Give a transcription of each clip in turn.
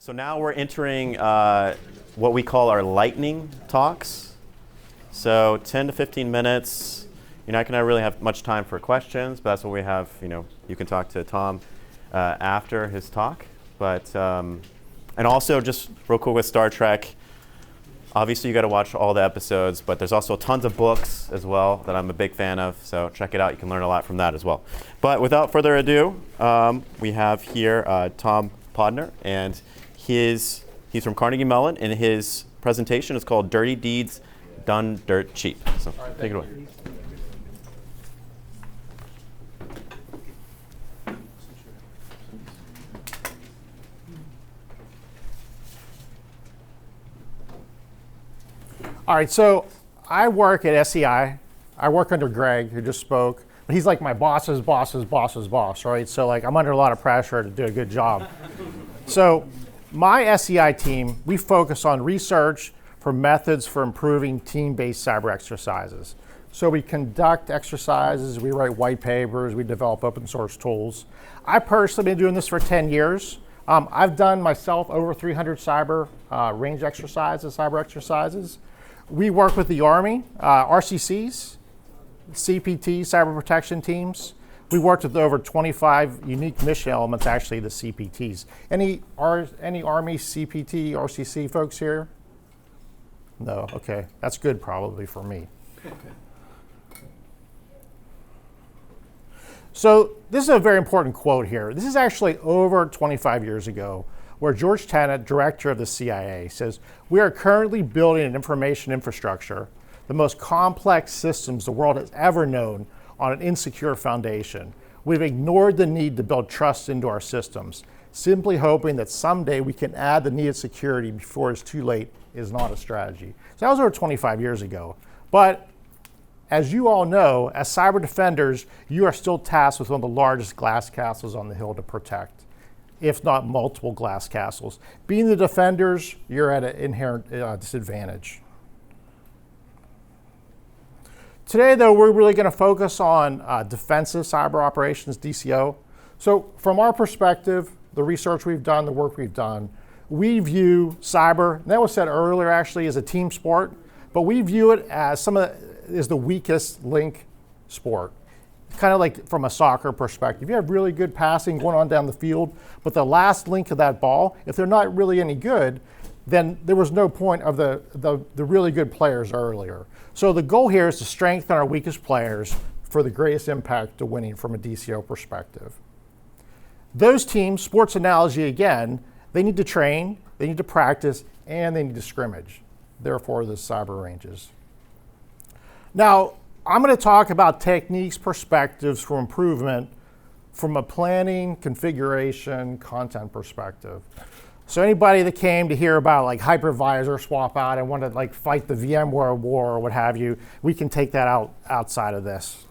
So now we're entering what we call our lightning talks. So 10 to 15 minutes. You're not going to really have much time for questions, but that's what we have. You can talk to Tom after his talk. But and also just real quick with Star Trek. Obviously, you got to watch all the episodes, but there's also tons of books as well that I'm a big fan of. So check it out. You can learn a lot from that as well. But without further ado, we have here Tom Podnar, and he's from Carnegie Mellon, and his presentation is called "Dirty Deeds Done Dirt Cheap." So take it away. All right, so I work at SEI. I work under Greg, who just spoke. But he's like my boss's boss's boss's boss, right? So like I'm under a lot of pressure to do a good job. So my SEI team, we focus on research for methods for improving team-based cyber exercises. So we conduct exercises, we write white papers, we develop open source tools. I've personally been doing this for 10 years. I've done myself over 300 cyber range exercises, cyber exercises. We work with the Army, RCCs, CPT, cyber protection teams. We worked with over 25 unique mission elements, actually, the CPTs. Any Army, CPT, RCC folks here? No, okay, that's good probably for me. So this is a very important quote here. This is actually over 25 years ago, where George Tenet, director of the CIA, says, "We are currently building an information infrastructure, the most complex systems the world has ever known, on an insecure foundation. We've ignored the need to build trust into our systems, simply hoping that someday we can add the needed security before it's too late is not a strategy." So that was over 25 years ago. But as you all know, as cyber defenders, you are still tasked with one of the largest glass castles on the hill to protect, if not multiple glass castles. Being the defenders, you're at an inherent disadvantage. Today, though, we're really going to focus on defensive cyber operations, DCO. So from our perspective, the research we've done, the work we've done, we view cyber, and that was said earlier actually, as a team sport, but we view it as the weakest link sport. Kind of like from a soccer perspective. You have really good passing going on down the field, but the last link of that ball, if they're not really any good, then there was no point of the really good players earlier. So the goal here is to strengthen our weakest players for the greatest impact to winning from a DCO perspective. Those teams, sports analogy again, they need to train, they need to practice, and they need to scrimmage. Therefore, the cyber ranges. Now, I'm going to talk about techniques, perspectives for improvement from a planning, configuration, content perspective. So anybody that came to hear about like hypervisor swap out and wanted to like fight the VMware war or what have you, we can take that outside of this.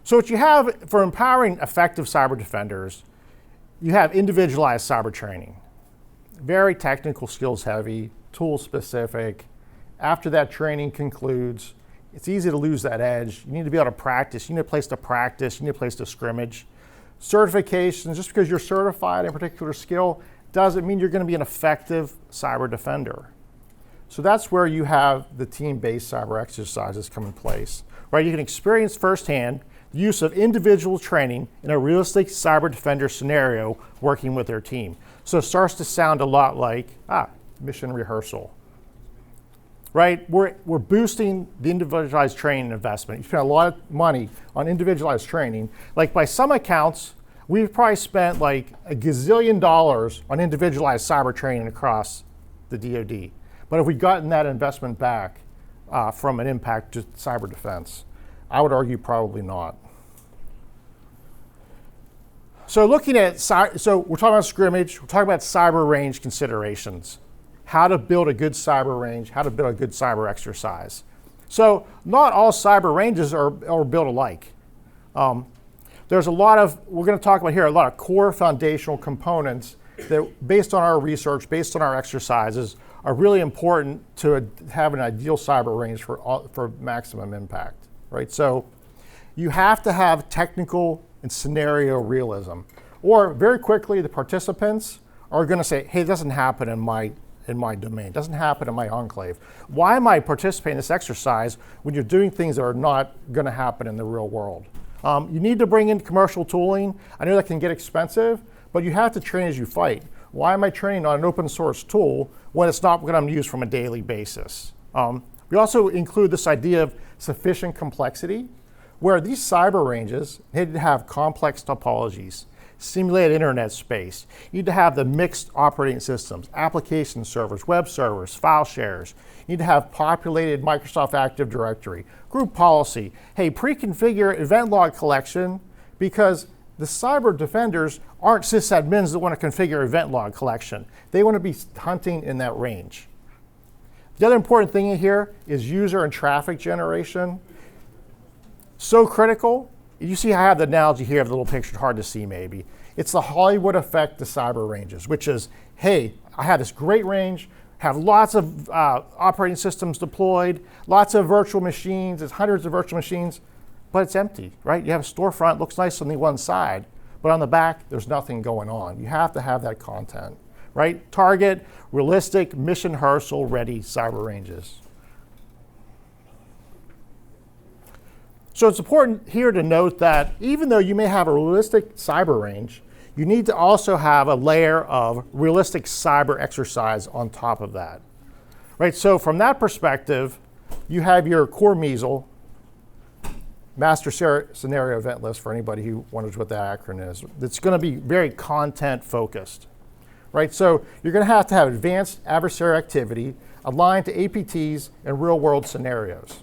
So what you have for empowering effective cyber defenders, you have individualized cyber training. Very technical skills heavy, tool specific. After that training concludes, it's easy to lose that edge. You need to be able to practice. You need a place to practice. You need a place to scrimmage. Certifications, just because you're certified in a particular skill doesn't mean you're going to be an effective cyber defender. So that's where you have the team-based cyber exercises come in place, right? You can experience firsthand the use of individual training in a realistic cyber defender scenario working with their team. So it starts to sound a lot like, mission rehearsal. Right? We're boosting the individualized training investment. You spend a lot of money on individualized training. Like by some accounts, we've probably spent like $1 gazillion on individualized cyber training across the DoD. But have we gotten that investment back from an impact to cyber defense? I would argue probably not. So looking at, so we're talking about scrimmage, we're talking about cyber range considerations. How to build a good cyber range, how to build a good cyber exercise. So not all cyber ranges are built alike. There's a lot of, we're going to talk about here, a lot of core foundational components that based on our research, based on our exercises, are really important to have an ideal cyber range for maximum impact, right? So you have to have technical and scenario realism. Or very quickly, the participants are going to say, hey, it doesn't happen in my domain, it doesn't happen in my enclave. Why am I participating in this exercise when you're doing things that are not going to happen in the real world? You need to bring in commercial tooling. I know that can get expensive, but you have to train as you fight. Why am I training on an open source tool when it's not what I'm used from a daily basis? We also include this idea of sufficient complexity, where these cyber ranges need to have complex topologies, simulated internet space. You need to have the mixed operating systems, application servers, web servers, file shares. You need to have populated Microsoft Active Directory, group policy. Hey, pre-configure event log collection, because the cyber defenders aren't sysadmins that want to configure event log collection. They want to be hunting in that range. The other important thing in here is user and traffic generation. So critical. You see I have the analogy here of the little picture, hard to see maybe. It's the Hollywood effect to cyber ranges, which is, hey, I have this great range, have lots of operating systems deployed, lots of virtual machines, it's hundreds of virtual machines, but it's empty, right? You have a storefront, looks nice on the one side, but on the back, there's nothing going on. You have to have that content, right? Target realistic, mission rehearsal ready cyber ranges. So it's important here to note that even though you may have a realistic cyber range, you need to also have a layer of realistic cyber exercise on top of that. Right, so from that perspective, you have your core measle, master scenario event list for anybody who wonders what that acronym is. It's going to be very content focused. Right, so you're going to have advanced adversary activity aligned to APTs and real world scenarios.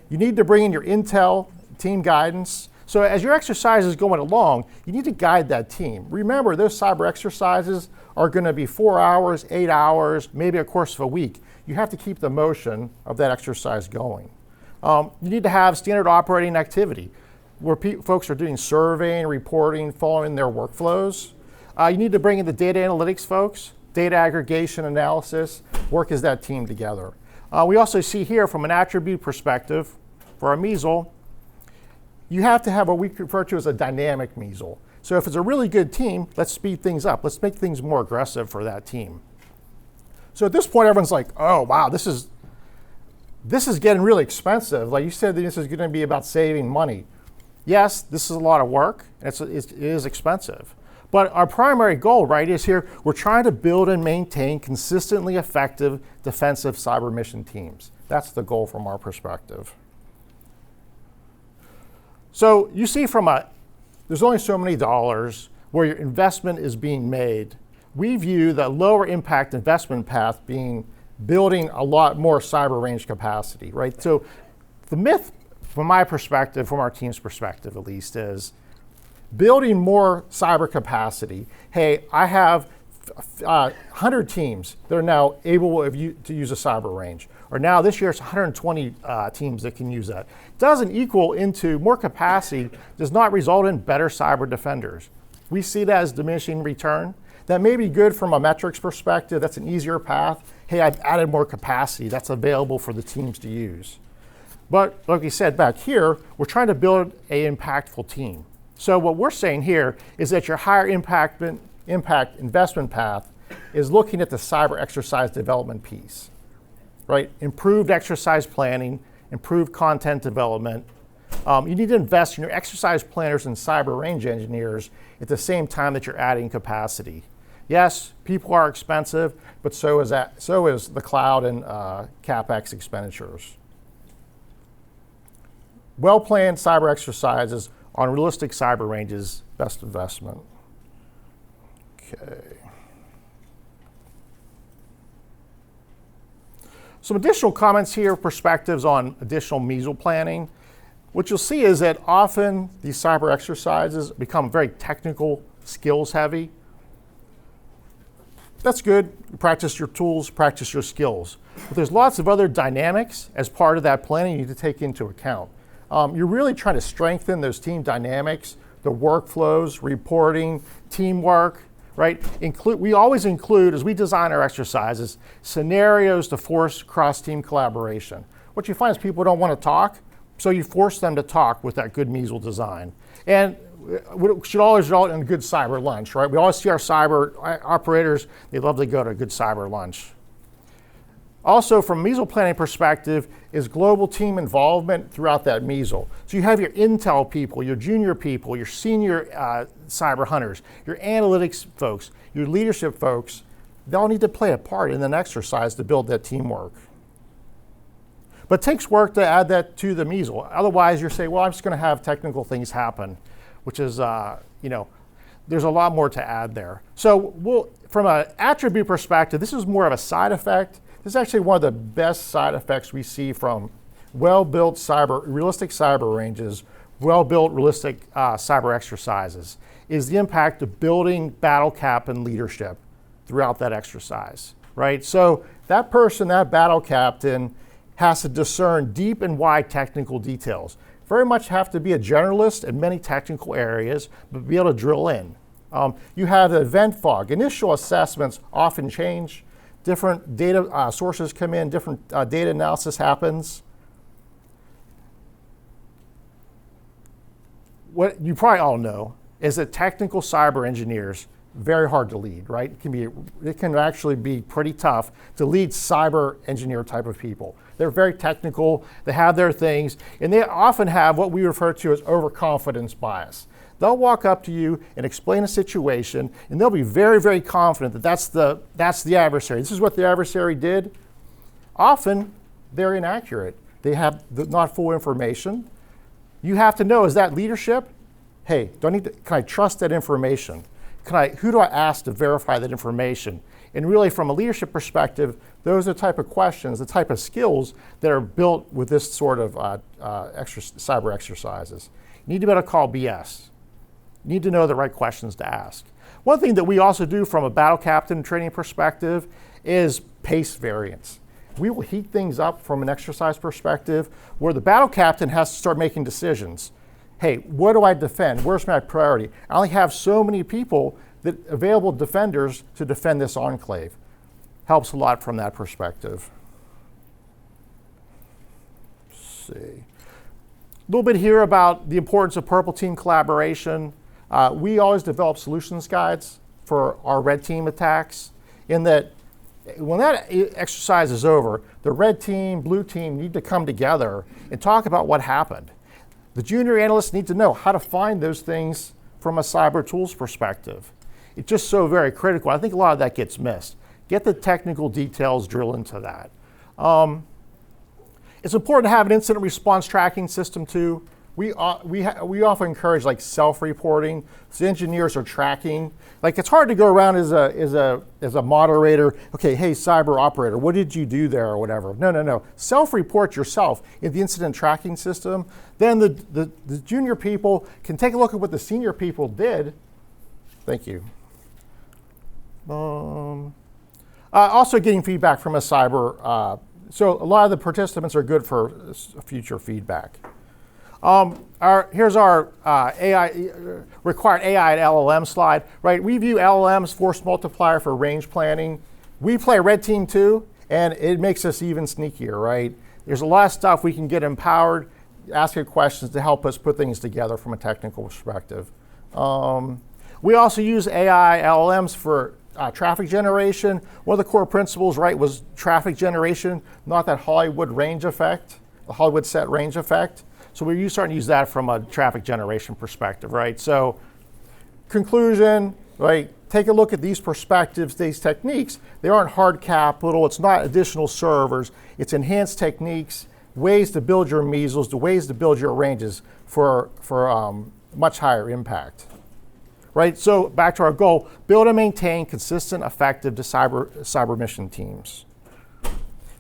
You need to bring in your intel, team guidance. So as your exercise is going along, you need to guide that team. Remember, those cyber exercises are going to be 4 hours, 8 hours, maybe a course of a week. You have to keep the motion of that exercise going. You need to have standard operating activity where folks are doing surveying, reporting, following their workflows. You need to bring in the data analytics folks, data aggregation analysis, work as that team together. We also see here from an attribute perspective for our measle, you have to have what we refer to as a dynamic measle. So if it's a really good team, let's speed things up. Let's make things more aggressive for that team. So at this point, everyone's like, oh, wow, this is getting really expensive. Like you said, this is going to be about saving money. Yes, this is a lot of work. It is expensive. But our primary goal, right, is here, we're trying to build and maintain consistently effective defensive cyber mission teams. That's the goal from our perspective. So you see there's only so many dollars where your investment is being made. We view the lower impact investment path being building a lot more cyber range capacity, right? So the myth, from my perspective, from our team's perspective at least, is building more cyber capacity. Hey, I have 100 teams that are now able to use a cyber range. Or now this year it's 120 teams that can use that. Doesn't equal into more capacity, does not result in better cyber defenders. We see that as diminishing return. That may be good from a metrics perspective. That's an easier path. Hey, I've added more capacity. That's available for the teams to use. But like we said back here, we're trying to build an impactful team. So what we're saying here is that your higher impact investment path is looking at the cyber exercise development piece, right? Improved exercise planning, improved content development. You need to invest in your exercise planners and cyber range engineers at the same time that you're adding capacity. Yes, people are expensive, but so is the cloud and CapEx expenditures. Well-planned cyber exercises on realistic cyber ranges, best investment. Okay. Some additional comments here, perspectives on additional measle planning. What you'll see is that often these cyber exercises become very technical, skills heavy. That's good. Practice your tools, practice your skills. But there's lots of other dynamics as part of that planning you need to take into account. You're really trying to strengthen those team dynamics, the workflows, reporting, teamwork, right? We always include, as we design our exercises, scenarios to force cross-team collaboration. What you find is people don't want to talk, so you force them to talk with that good measle design. And should always result in a good cyber lunch, right? We always see our cyber operators, they love to go to a good cyber lunch. Also, from a measle planning perspective, is global team involvement throughout that measle. So you have your intel people, your junior people, your senior cyber hunters, your analytics folks, your leadership folks. They all need to play a part in an exercise to build that teamwork. But it takes work to add that to the measle. Otherwise, you're saying, well, I'm just going to have technical things happen, which is, there's a lot more to add there. So from an attribute perspective, this is more of a side effect. This is actually one of the best side effects we see from well-built realistic cyber ranges, well-built realistic cyber exercises, is the impact of building battle cap and leadership throughout that exercise, right? So that person, that battle captain, has to discern deep and wide technical details. Very much have to be a generalist in many technical areas, but be able to drill in. You have the event fog. Initial assessments often change. Different data sources come in, different data analysis happens. What you probably all know is that technical cyber engineers, very hard to lead, right? It can actually be pretty tough to lead cyber engineer type of people. They're very technical, they have their things, and they often have what we refer to as overconfidence bias. They'll walk up to you and explain a situation, and they'll be very, very confident that that's the adversary. This is what the adversary did. Often, they're inaccurate. They have not full information. You have to know, is that leadership? Hey, can I trust that information? Who do I ask to verify that information? And really, from a leadership perspective, those are the type of questions, the type of skills that are built with this sort of cyber exercises. You need to be able to call BS. You need to know the right questions to ask. One thing that we also do from a battle captain training perspective is pace variance. We will heat things up from an exercise perspective where the battle captain has to start making decisions. Hey, what do I defend? Where's my priority? I only have so many people, available defenders to defend this enclave. Helps a lot from that perspective. Let's see. A little bit here about the importance of purple team collaboration. We always develop solutions guides for our red team attacks, in that when that exercise is over, the red team, blue team need to come together and talk about what happened. The junior analysts need to know how to find those things from a cyber tools perspective. It's just so very critical. I think a lot of that gets missed. Get the technical details, drill into that. It's important to have an incident response tracking system too. We often encourage like self-reporting. So engineers are tracking. Like it's hard to go around as a moderator. Okay, hey cyber operator, what did you do there or whatever? No. Self-report yourself in the incident tracking system. Then the junior people can take a look at what the senior people did. Thank you. Also getting feedback from a cyber. So a lot of the participants are good for future feedback. Here's our required AI and LLM slide. Right, we view LLMs force multiplier for range planning. We play red team too, and it makes us even sneakier. Right, there's a lot of stuff we can get empowered, asking questions to help us put things together from a technical perspective. We also use AI LLMs for traffic generation. One of the core principles, right, was traffic generation, not that Hollywood range effect, the Hollywood set range effect. So we're starting to use that from a traffic generation perspective, right? So conclusion, right, take a look at these perspectives, these techniques. They aren't hard capital. It's not additional servers. It's enhanced techniques, ways to build your measles, the ways to build your ranges for much higher impact. Right, so back to our goal, build and maintain consistent, effective cyber mission teams.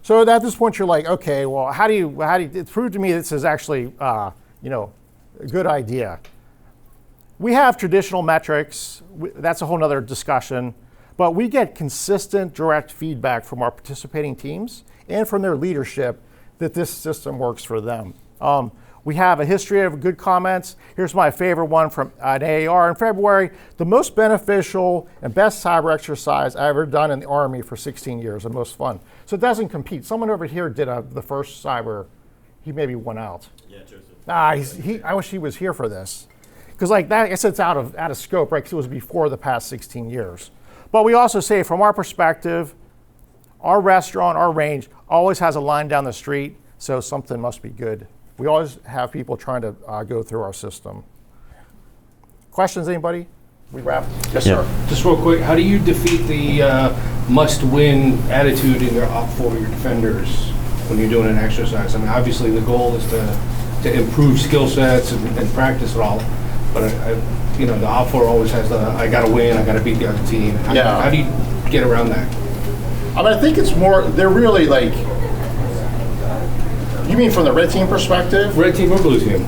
So at this point, you're like, okay, well, how do you, it's proved to me this is actually, a good idea. We have traditional metrics, that's a whole nother discussion, but we get consistent, direct feedback from our participating teams and from their leadership that this system works for them. We have a history of good comments. Here's my favorite one from an AAR in February. The most beneficial and best cyber exercise I ever done in the Army for 16 years, and most fun. So it doesn't compete. Someone over here did the first cyber. He maybe won out. Yeah, Joseph. I wish he was here for this. because like that, I guess it's out of scope, right? Because it was before the past 16 years. But we also say, from our perspective, our restaurant, our range, always has a line down the street, so something must be good. We always have people trying to go through our system. Questions, anybody? We wrap? Yes, Yeah. sir. Just real quick, how do you defeat the must-win attitude in your your defenders when you're doing an exercise? I mean, obviously the goal is to improve skill sets and practice it all, but the OPFOR always has I got to win, I got to beat the other team. How do you get around that? I mean, I think it's more, they're really like, you mean from the red team perspective? Red team or blue team?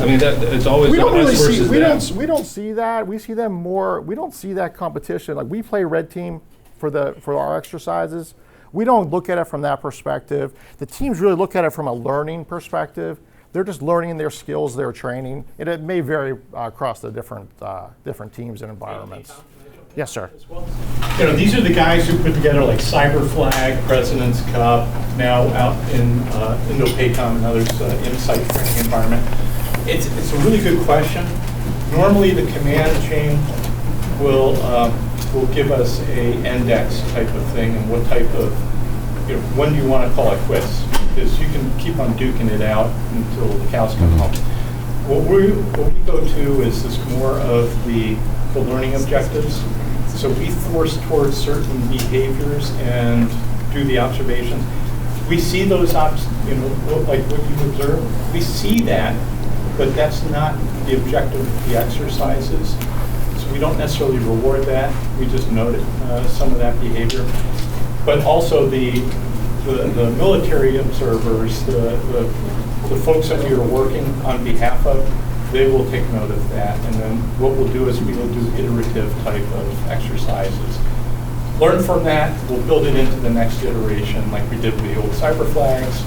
I mean, it's always We don't really us see, versus we them. don't see that. We see them more, we don't see that competition. Like, we play red team for our exercises. We don't look at it from that perspective. The teams really look at it from a learning perspective. They're just learning their skills, their training, and it may vary across the different teams and environments. Yes, sir. These are the guys who put together like Cyber Flag, President's Cup, now out in Indo-PACOM and others, Insight training environment. It's a really good question. Normally the command chain will give us a index type of thing and what type of, when do you want to call it quits? Because you can keep on duking it out until the cows come home. What we go to is this more of the learning objectives. So we force towards certain behaviors and do the observations. We see those, like what you observe, we see that, but that's not the objective of the exercises. So we don't necessarily reward that. We just note some of that behavior. But also the military observers, the folks that we are working on behalf of, they will take note of that. And then what we'll do is we will do iterative type of exercises. Learn from that, we'll build it into the next iteration like we did with the old Cyber Flags.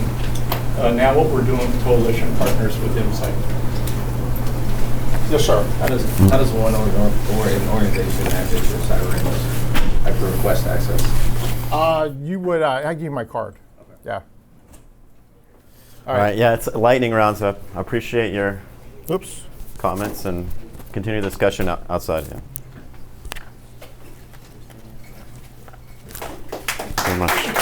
And, now what we're doing with Coalition Partners with Insight. Yes, sir. How does one organization access your cyber range? Like for request access? You would, I give you my card. Okay. Yeah. All right. Yeah, it's lightning round, so I appreciate your Oops. comments and continue the discussion outside. Yeah. Very much.